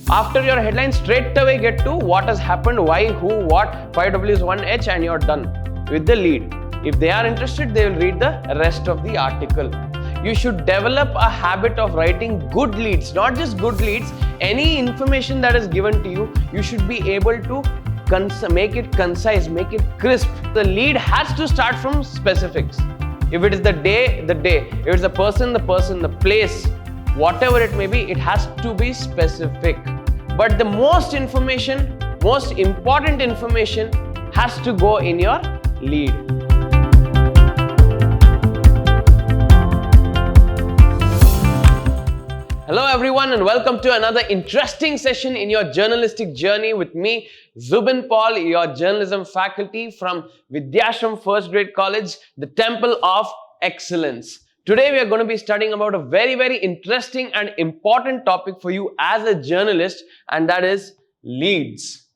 After your headline, straight away get to what has happened, why, who, what, 5Ws, 1H, and you're done with the lead. If they are interested, they will read the rest of the article. You should develop a habit of writing good leads, not just good leads. Any information that is given to you, you should be able to make it concise, make it crisp. The lead has to start from specifics. If it is the day, the day. If it's the person, the place, whatever it may be, it has to be specific. But the most important information has to go in your lead. Hello everyone and welcome to another interesting session in your journalistic journey with me, Zubin Paul, your journalism faculty from Vidhyaashram First Grade College, the Temple of Excellence. Today we are going to be studying about a very interesting and important topic for you as a journalist, and that is leads.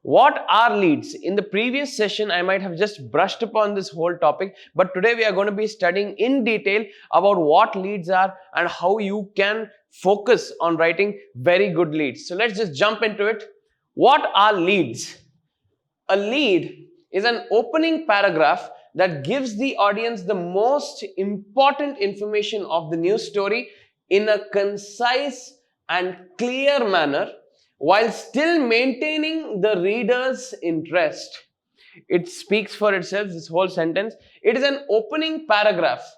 What are leads? In the previous session, I might have just brushed upon this whole topic, but today we are going to be studying in detail about what leads are and how you can focus on writing very good leads. So let's just jump into it. What are leads? A lead is an opening paragraph that gives the audience the most important information of the news story in a concise and clear manner, while still maintaining the reader's interest. It speaks for itself, this whole sentence. It is an opening paragraph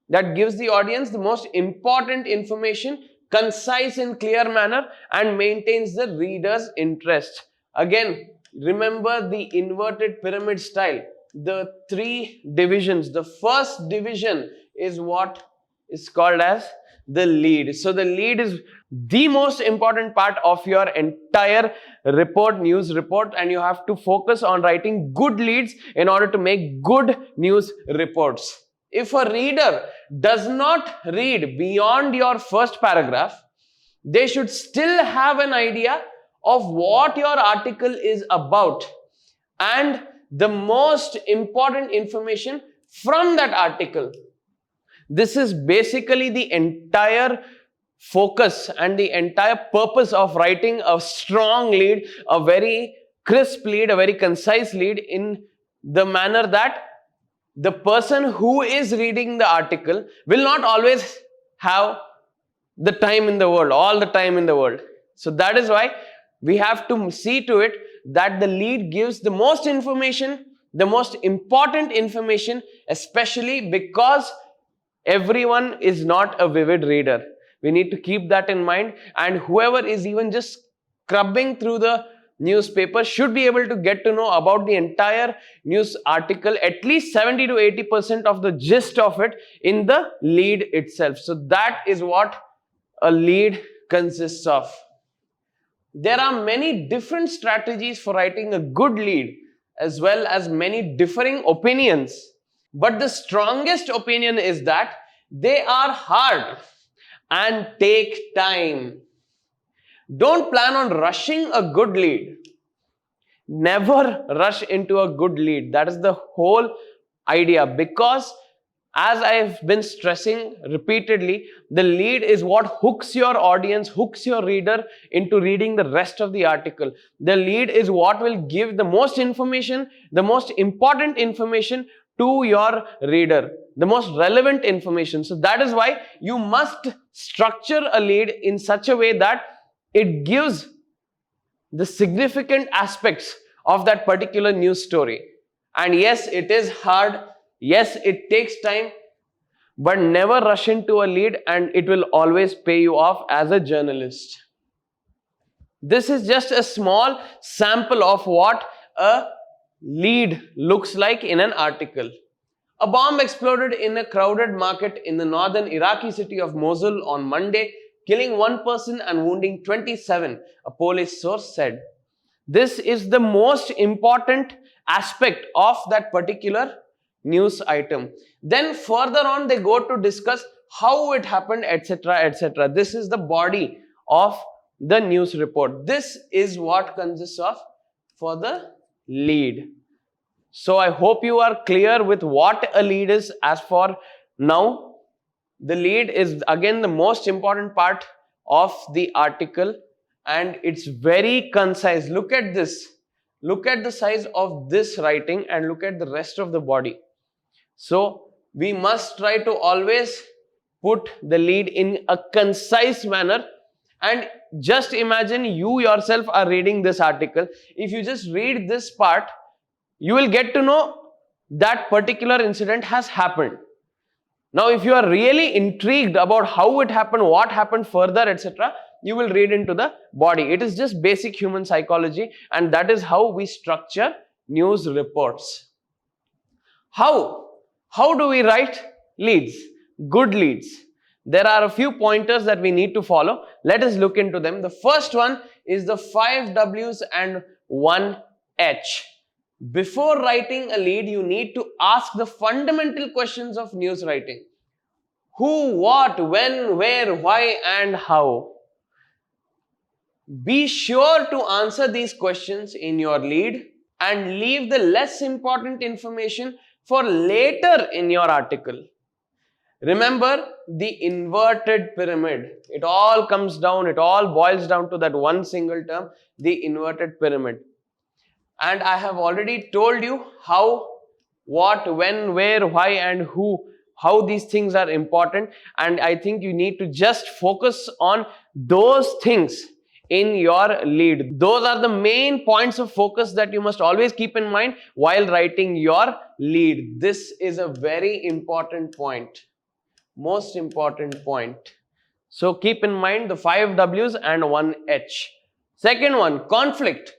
that gives the audience the most important information, concise and clear manner, and maintains the reader's interest. Again, remember the inverted pyramid style. The three divisions. The first division is what is called as the lead. So the lead is the most important part of your entire report, news report, and you have to focus on writing good leads in order to make good news reports. If a reader does not read beyond your first paragraph, they should still have an idea of what your article is about and the most important information from that article. This is basically the entire focus and the entire purpose of writing a strong lead, a very crisp lead, a very concise lead, in the manner that the person who is reading the article will not always have the time in the world, all the time in the world. So that is why we have to see to it that the lead gives the most information, the most important information, especially because everyone is not a vivid reader. We need to keep that in mind, and whoever is even just scrubbing through the newspaper should be able to get to know about the entire news article, at least 70 to 80% of the gist of it in the lead itself. So that is what a lead consists of. There are many different strategies for writing a good lead, as well as many differing opinions. But the strongest opinion is that they are hard and take time. Don't plan on rushing a good lead. Never rush into a good lead. That is the whole idea, because as I have been stressing repeatedly, the lead is what hooks your audience, hooks your reader into reading the rest of the article. The lead is what will give the most information, the most important information to your reader, the most relevant information. So that is why you must structure a lead in such a way that it gives the significant aspects of that particular news story. And yes, it is hard. Yes, it takes time, but never rush into a lead, and it will always pay you off as a journalist. This is just a small sample of what a lead looks like in an article. A bomb exploded in a crowded market in the northern Iraqi city of Mosul on Monday, killing 1 person and wounding 27, a police source said. This is the most important aspect of that particular news item. Then further on they go to discuss how it happened, etc, etc. This is the body of the news report. This is what consists of for the lead. So I hope you are clear with what a lead is. As for now, the lead is again the most important part of the article, and it's very concise. Look at this. Look at the size of this writing and look at the rest of the body. So we must try to always put the lead in a concise manner. And just imagine you yourself are reading this article. If you just read this part, you will get to know that particular incident has happened. Now, if you are really intrigued about how it happened, what happened further, etc., you will read into the body. It is just basic human psychology, and that is how we structure news reports. How do we write leads? Good leads. There are a few pointers that we need to follow. Let us look into them. The first one is the 5 W's and 1 H. Before writing a lead, you need to ask the fundamental questions of news writing. Who, what, when, where, why, and how. Be sure to answer these questions in your lead and leave the less important information for later in your article. Remember the inverted pyramid. It all comes down, it all boils down to that one single term, the inverted pyramid. And I have already told you how, what, when, where, why, and who, how these things are important. And I think you need to just focus on those things in your lead. Those are the main points of focus that you must always keep in mind while writing your lead. This is a very important point. Most important point. So keep in mind the 5 W's and 1 H. Second one, conflict.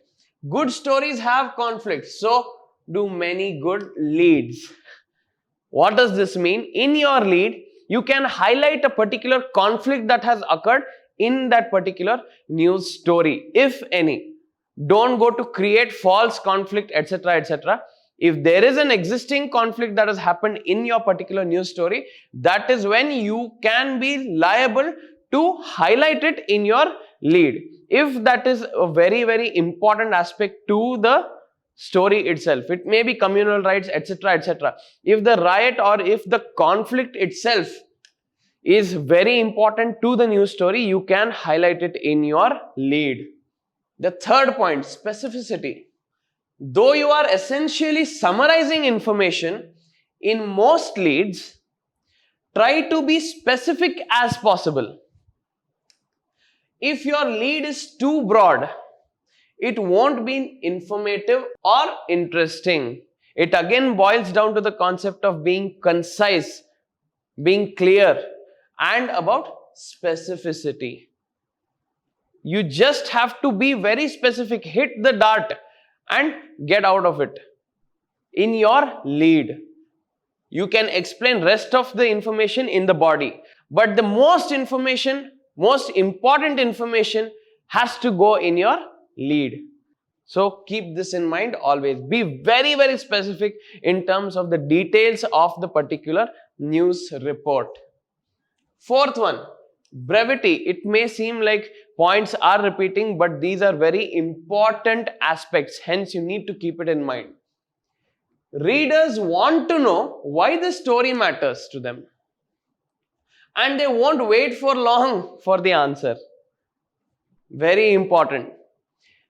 Good stories have conflict. So do many good leads. What does this mean? In your lead, you can highlight a particular conflict that has occurred in that particular news story, if any. Don't go to create false conflict, etc., etc. If there is an existing conflict that has happened in your particular news story, that is when you can be liable to highlight it in your lead. If that is a very, very important aspect to the story itself, it may be communal rights, etc., etc. If the riot or if the conflict itself is very important to the news story, you can highlight it in your lead. The third point, specificity. Though you are essentially summarizing information in most leads, try to be specific as possible. If your lead is too broad, it won't be informative or interesting. It again boils down to the concept of being concise, being clear, and about specificity. You just have to be very specific, hit the dart and get out of it. In your lead, you can explain rest of the information in the body, but the most important information has to go in your lead. So keep this in mind always. Be very, very specific in terms of the details of the particular news report. Fourth one, brevity. It may seem like points are repeating, but these are very important aspects. Hence, you need to keep it in mind. Readers want to know why the story matters to them, and they won't wait for long for the answer. Very important.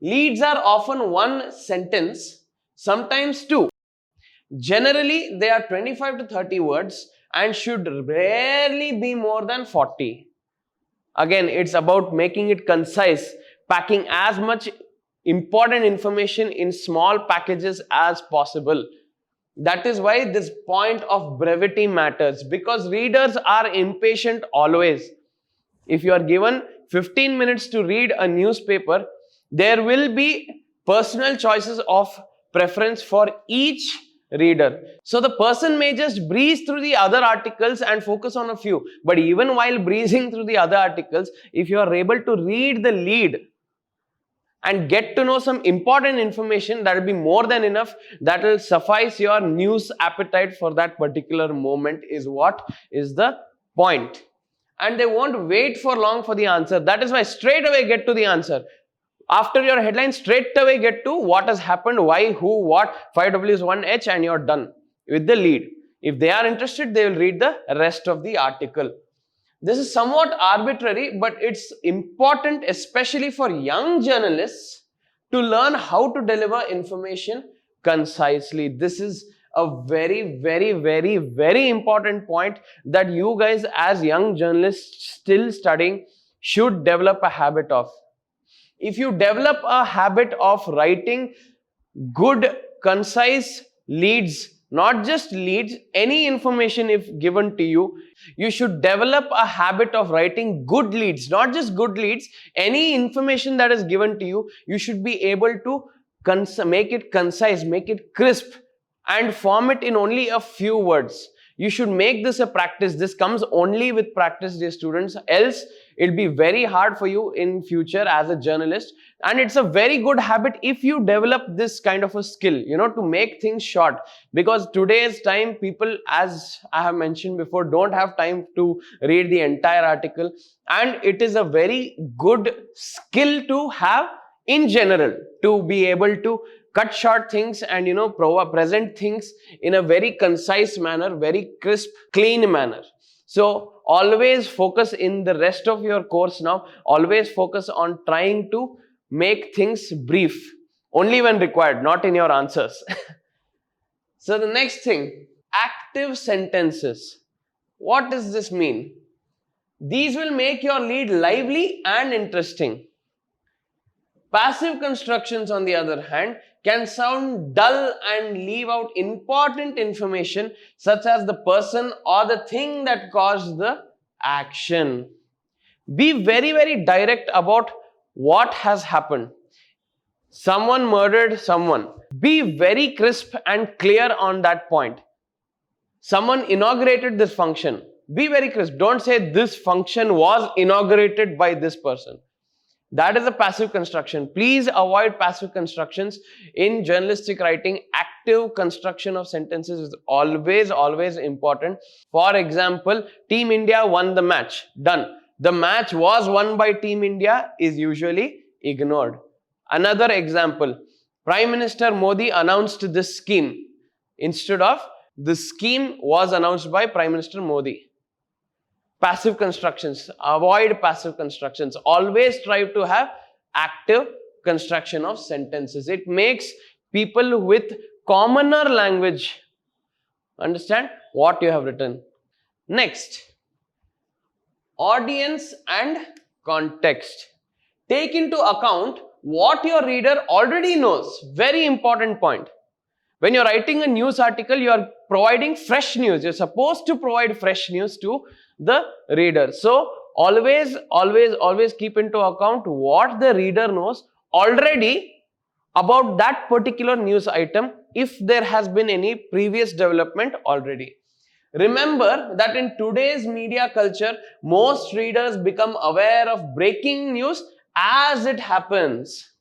Leads are often one sentence, sometimes two. Generally, they are 25 to 30 words and should rarely be more than 40. Again, it's about making it concise, packing as much important information in small packages as possible. That is why this point of brevity matters, because readers are impatient always. If you are given 15 minutes to read a newspaper, there will be personal choices of preference for each reader. So the person may just breeze through the other articles and focus on a few. But even while breezing through the other articles, if you are able to read the lead and get to know some important information, that will be more than enough. That will suffice your news appetite for that particular moment, is what is the point. And they won't wait for long for the answer. That is why straight away get to the answer. After your headline, straight away get to what has happened, why, who, what, 5 W's, 1 H, and you're done with the lead. If they are interested, they will read the rest of the article. This is somewhat arbitrary, but it's important, especially for young journalists, to learn how to deliver information concisely. This is a very, very, very, very important point that you guys as young journalists still studying should develop a habit of. If you develop a habit of writing good, concise leads, not just leads, any information if given to you, you should develop a habit of writing good leads, not just good leads, any information that is given to you, you should be able to make it concise, make it crisp, and form it in only a few words. You should make this a practice. This comes only with practice, dear students. Else, it'll be very hard for you in future as a journalist. And it's a very good habit if you develop this kind of a skill, to make things short. Because today's time, people, as I have mentioned before, don't have time to read the entire article. And it is a very good skill to have in general, to be able to cut short things and present things in a very concise manner, very crisp, clean manner. So always focus in the rest of your course now, always focus on trying to make things brief, only when required, not in your answers. So the next thing, active sentences. What does this mean? These will make your lead lively and interesting. Passive constructions, on the other hand, can sound dull and leave out important information such as the person or the thing that caused the action. Be very, very direct about what has happened. Someone murdered someone. Be very crisp and clear on that point. Someone inaugurated this function. Be very crisp. Don't say this function was inaugurated by this person. That is a passive construction. Please avoid passive constructions in journalistic writing. Active construction of sentences is always, always important. For example, Team India won the match. Done. The match was won by Team India is usually ignored. Another example, Prime Minister Modi announced this scheme. Instead of, the scheme was announced by Prime Minister Modi. Passive constructions. Avoid passive constructions. Always try to have active construction of sentences. It makes people with commoner language understand what you have written. Next, audience and context. Take into account what your reader already knows. Very important point. When you're writing a news article, you are providing fresh news. You're supposed to provide fresh news to the reader. So always keep into account what the reader knows already about that particular news item, if there has been any previous development already. Remember that in today's media culture, most readers become aware of breaking news as it happens.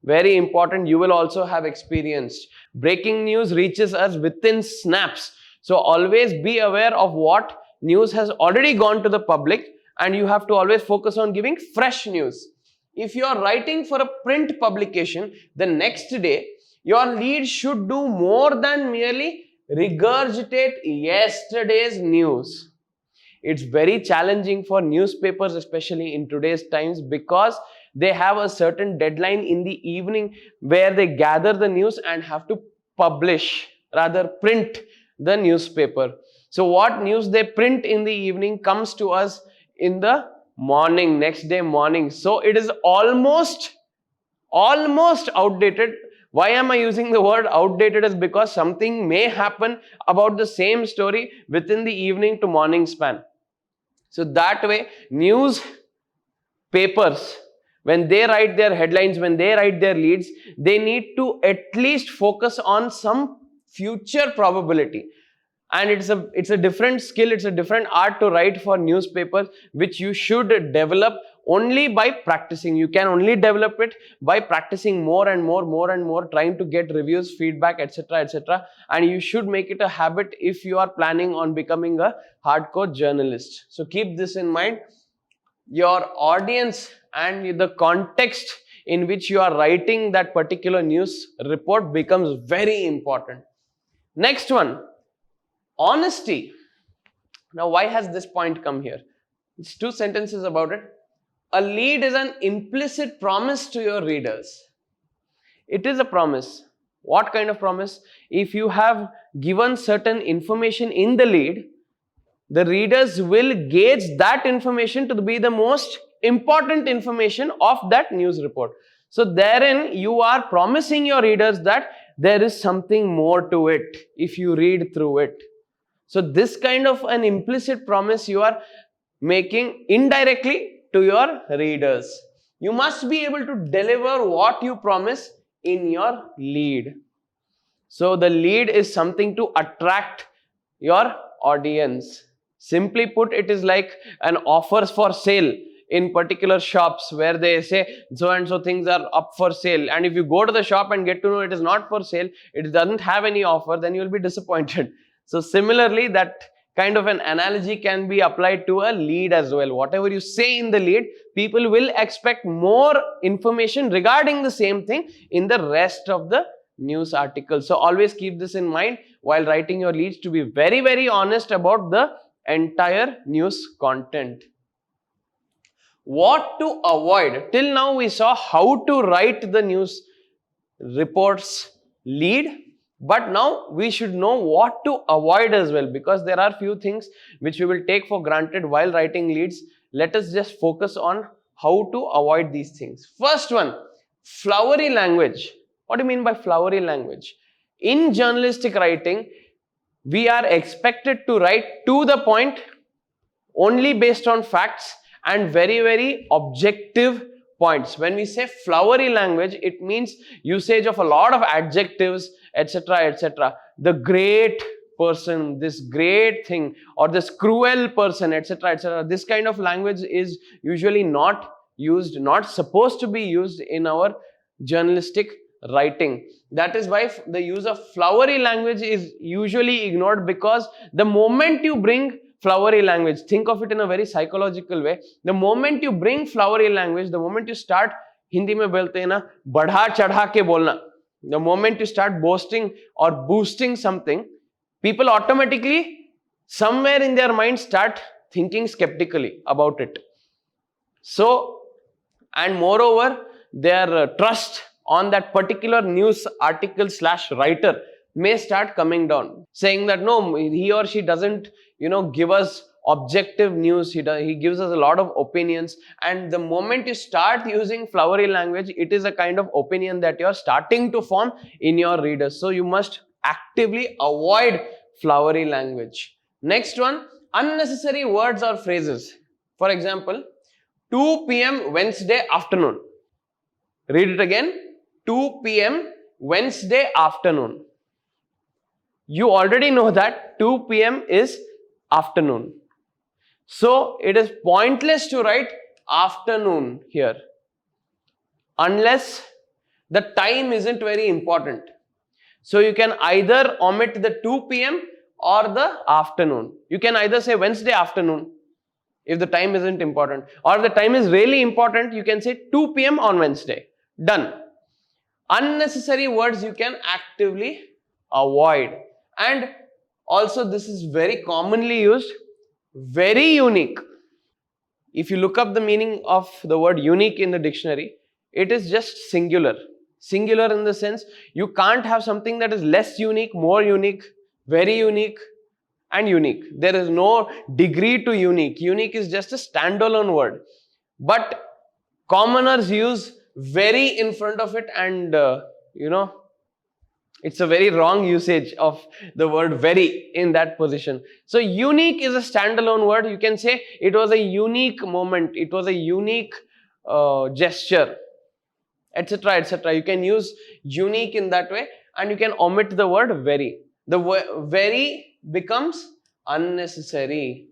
Very important, you will also have experienced. Breaking news reaches us within snaps. So always be aware of what news has already gone to the public, and you have to always focus on giving fresh news. If you are writing for a print publication, the next day, your lead should do more than merely regurgitate yesterday's news. It's very challenging for newspapers, especially in today's times, because they have a certain deadline in the evening where they gather the news and have to publish, rather print the newspaper. So what news they print in the evening comes to us in the morning, next day morning. So it is almost outdated. Why am I using the word outdated? Is because something may happen about the same story within the evening to morning span. So that way, news papers, when they write their headlines, when they write their leads, they need to at least focus on some future probability. And it's a different skill, it's a different art to write for newspapers, which you should develop only by practicing. You can only develop it by practicing more and more, trying to get reviews, feedback, etc., etc. And you should make it a habit if you are planning on becoming a hardcore journalist. So keep this in mind. Your audience and the context in which you are writing that particular news report becomes very important. Next one, honesty. Now, why has this point come here? It's 2 sentences about it. A lead is an implicit promise to your readers. It is a promise. What kind of promise? If you have given certain information in the lead, the readers will gauge that information to be the most important information of that news report. So therein you are promising your readers that there is something more to it if you read through it. So this kind of an implicit promise you are making indirectly to your readers. You must be able to deliver what you promise in your lead. So the lead is something to attract your audience. Simply put, it is like an offers for sale in particular shops where they say so and so things are up for sale, and if you go to the shop and get to know it is not for sale, it doesn't have any offer, then you will be disappointed. So similarly, that kind of an analogy can be applied to a lead as well. Whatever you say in the lead, people will expect more information regarding the same thing in the rest of the news article. So always keep this in mind while writing your leads, to be very, very honest about the entire news content. What to avoid? Till now we saw how to write the news reports lead, but now we should know what to avoid as well, because there are few things which we will take for granted while writing leads. Let us just focus on how to avoid these things. First one, flowery language. What do you mean by flowery language? In journalistic writing, we are expected to write to the point, only based on facts and very, very objective points. When we say flowery language, it means usage of a lot of adjectives, etc., etc. The great person, this great thing, or this cruel person, etc., etc. This kind of language is usually not used, not supposed to be used in our journalistic writing. That is why the use of flowery language is usually ignored, because the moment you bring flowery language, think of it in a very psychological way. The moment you bring flowery language, the moment you start, Hindi mein bolte hain na, badha chadha ke bolna, the moment you start boasting or boosting something, people automatically somewhere in their mind start thinking skeptically about it. So, and moreover, their trust on that particular news article / writer may start coming down, saying that no, he or she doesn't, give us objective news, he gives us a lot of opinions. And the moment you start using flowery language, it is a kind of opinion that you are starting to form in your readers. So you must actively avoid flowery language. Next one, unnecessary words or phrases. For example, 2 p.m. Wednesday afternoon. Read it again. 2 p.m. Wednesday afternoon. You already know that 2 p.m. is afternoon. So it is pointless to write afternoon here, unless the time isn't very important. So you can either omit the 2 p.m. or the afternoon. You can either say Wednesday afternoon if the time isn't important, or if the time is really important, you can say 2 p.m. on Wednesday. Done. Unnecessary words you can actively avoid. And also, this is very commonly used, very unique. If you look up the meaning of the word unique in the dictionary, it is just singular. Singular in the sense, you can't have something that is less unique, more unique, very unique, and unique. There is no degree to unique. Unique is just a standalone word. But commoners use very in front of it, and it's a very wrong usage of the word very in that position. So unique is a standalone word. You can say it was a unique moment, it was a unique gesture, etc., etc. You can use unique in that way, and you can omit the word very. The very becomes unnecessary.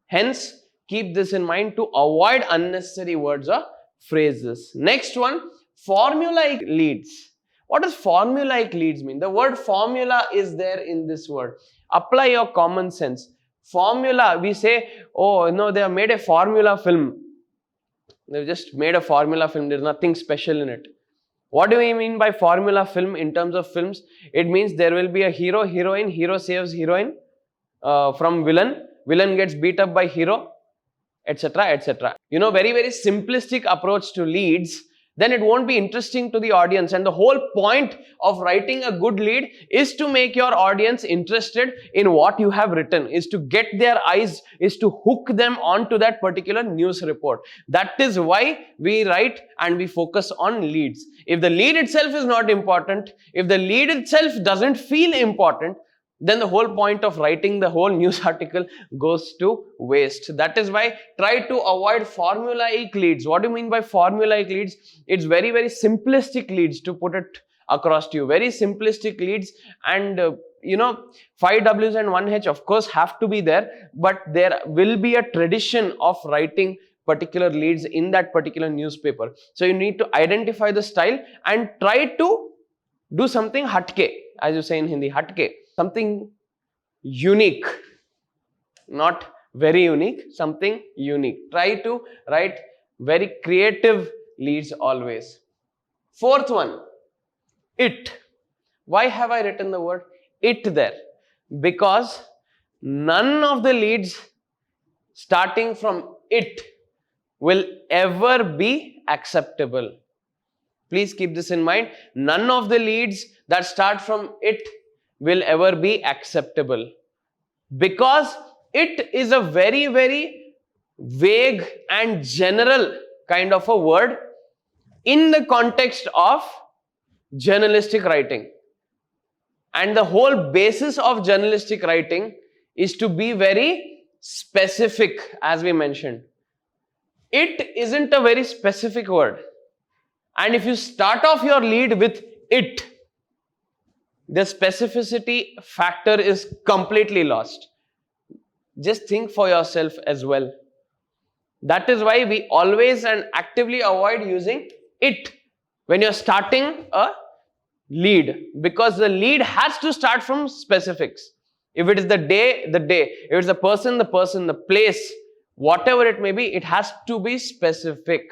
Hence, keep this in mind to avoid unnecessary words or phrases. Next one, formulaic leads. What does formulaic leads mean? The word formula is there in this word. Apply your common sense. Formula, we say, oh no, they have made a formula film. They've just made a formula film. There's nothing special in it. What do we mean by formula film in terms of films? It means there will be a hero, heroine, hero saves heroine from villain. Villain gets beat up by hero. etc., etc. Very, very simplistic approach to leads, then it won't be interesting to the audience. And the whole point of writing a good lead is to make your audience interested in what you have written, is to get their eyes, is to hook them onto that particular news report. That is why we write and we focus on leads. If the lead itself is not important, if the lead itself doesn't feel important, then the whole point of writing the whole news article goes to waste. That is why try to avoid formulaic leads. What do you mean by formulaic leads? It's very, very simplistic leads, to put it across to you. Very simplistic leads, and 5 W's and 1 H of course have to be there, but there will be a tradition of writing particular leads in that particular newspaper. So you need to identify the style and try to do something hatke, as you say in Hindi, hatke. Something unique, not very unique, something unique. Try to write very creative leads always. Fourth one, it. Why have I written the word it there? Because none of the leads starting from it will ever be acceptable. Please keep this in mind. None of the leads that start from it will ever be acceptable, because it is a very, very vague and general kind of a word in the context of journalistic writing. And the whole basis of journalistic writing is to be very specific, as we mentioned. It isn't a very specific word. And if you start off your lead with it, the specificity factor is completely lost. Just think for yourself as well. That is why we always and actively avoid using it when you're starting a lead, because the lead has to start from specifics. If it is the day, the day. If it's the person, the person, the place, whatever it may be, it has to be specific.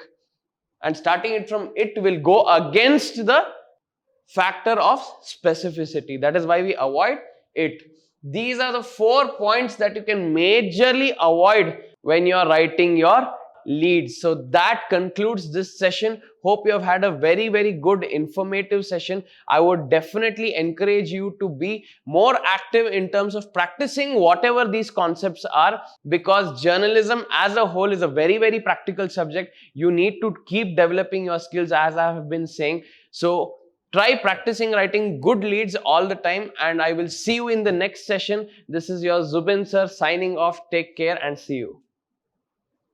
And starting it from it will go against the factor of specificity. That is why we avoid it. These are the 4 points that you can majorly avoid when you are writing your leads. So that concludes this session. Hope you have had a very, very good informative session. I would definitely encourage you to be more active in terms of practicing whatever these concepts are, because journalism as a whole is a very, very practical subject. You need to keep developing your skills, as I have been saying. So try practicing writing good leads all the time, and I will see you in the next session. This is your Zubin sir signing off. Take care and see you.